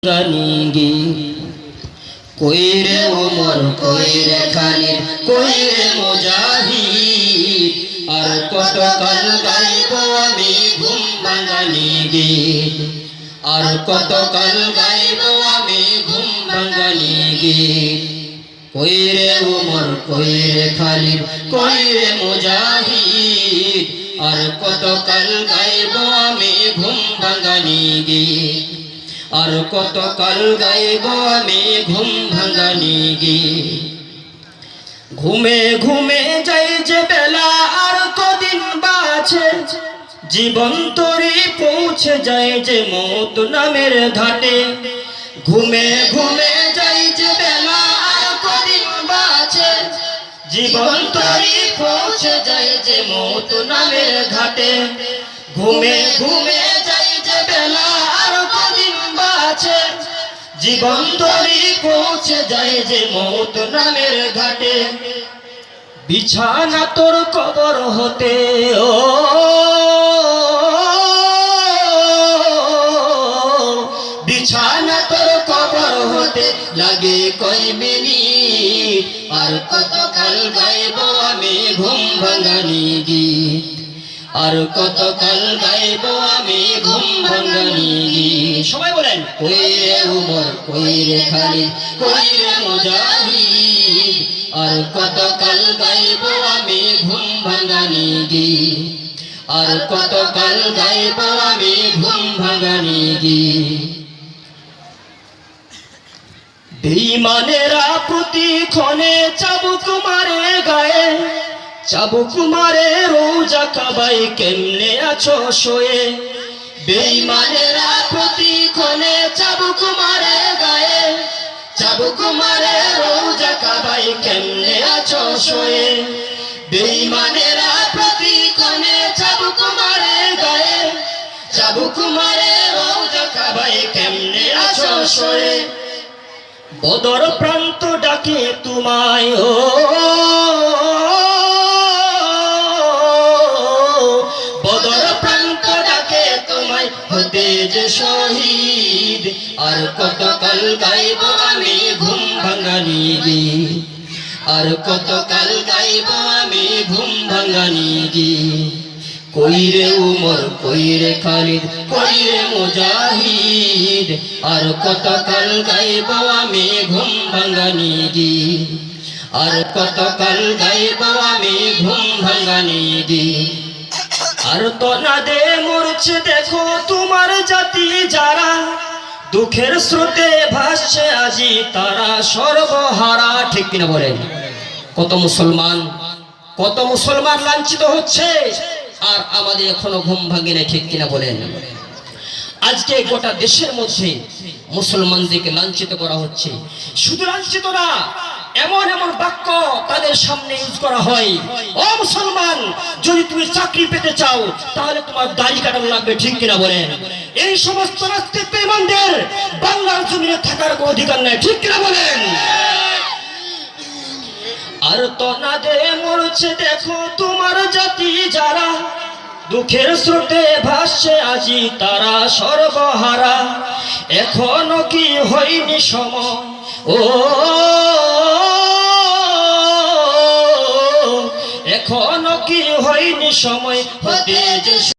জানিগি কইরে ওমর কইরে খালিদ কইরে মুজাহিদ আর কত কাল গাইব আমি ঘুম ভাঙানি গীত আর কত কাল গাইব আমি ঘুম ভাঙানি গীত কইরে ওমর কইরে খালিদ কইরে মুজাহিদ আর কত কাল গাইব আমি ঘুম ভাঙানি গীত আর কত কাল গাইব আমি ঘুম ভাঙানি গীত ঘুমে ঘুমে যাই যে বেলা আর কদিন বাঁচে জীবন তরি পৌঁছে যায় যে মওত নামের ঘাটে ঘুমে ঘুমে যাই যে বেলা আর কদিন বাঁচে জীবন তরি পৌঁছে যায় যে মওত নামের ঘাটে ঘুমে ঘুমে যাই যে বেলা আর কদিন বাঁচে জীবন তরি পৌঁছে যায় যে মওত নামের ঘাটে বিছানা তোর কবর হতে ও বিছানা তোর কবর হতে লাগে কয় মিনিট আর কত কাল গাইব আমি ঘুম ভাঙানি গীত আর কত কাল গাইব আমি ঘুম ভাঙানি গীত সবাই বলেন কইরে ওমর কইরে খালিদ কইরে মুজাহিদ আর কত কাল গাইব আমি ঘুম ভাঙানি গীত আর কত কাল গাইব আমি ঘুম ভাঙানি গীত বেঈমানেরা প্রতিক্ষণে চাবুক মারে গায়ে চাবুক মারে রোজা কাবায় কেমনে আছো শোয়ে বেঈমানেরা প্রতিক্ষণে চাবুক মারে গায়ে চাবুক মারে রোজা কাবায় কেমনে আছো শোয়ে বেঈমানেরা প্রতিক্ষণে চাবুক মারে গায়ে চাবুক মারে রোজা কাবায় কেমনে আছো শোয়ে বদর প্রান্ত ডাকে তোমায় ও বদর প্রান্ত ডাকে তোমায় হতে যে শহীদ আর কত কাল গাইব আমি ঘুম ভাঙানি গীত আর কত কাল গাইব আমি ঘুম ভাঙানি গীত কইরে ওমর কইরে খালিদ কইরে মুজাহিদ আর কত কাল গাইব আমি ঘুম ভাঙানি গীত আর কত কাল গাইব আমি ঘুম ভাঙানি গীত আর তো না দে মরছে দেখো তোমার জাতি যারা দুঃখের স্রোতে ভাসছে আজি তারা সর্বহারা ঠিক কিনা বলেন কত মুসলমান লাঞ্ছিত হচ্ছে আর আমাদের এখনো ঘুম ভাঙে না ঠিক কিনা বলেন আজকে গোটা দেশের মধ্যে মুসলমানদেরকে লাঞ্ছিত করা হচ্ছে শুধু লাঞ্ছিত না এমন এমন বাক্য তাদের সামনে ইউজ করা হয় ও মুসলমান যদি তুমি চাকরি পেতে চাও তাহলে তোমার দাড়ি কাটানো লাগবে ঠিক কিনা বলেন এই সমস্ত নাস্তিক বেঈমানদের বাংলার জমিনে থাকার কোনো অধিকার নাই ঠিক কিনা বলেন আর তো না দে মরছে দেখো তোমার জাতি যারা দুঃখের স্রোতে ভাসছে আজি তারা সর্বহারা এখনো কি হয়নি সময় ও এখনো কি হয়নি সময় হতে যে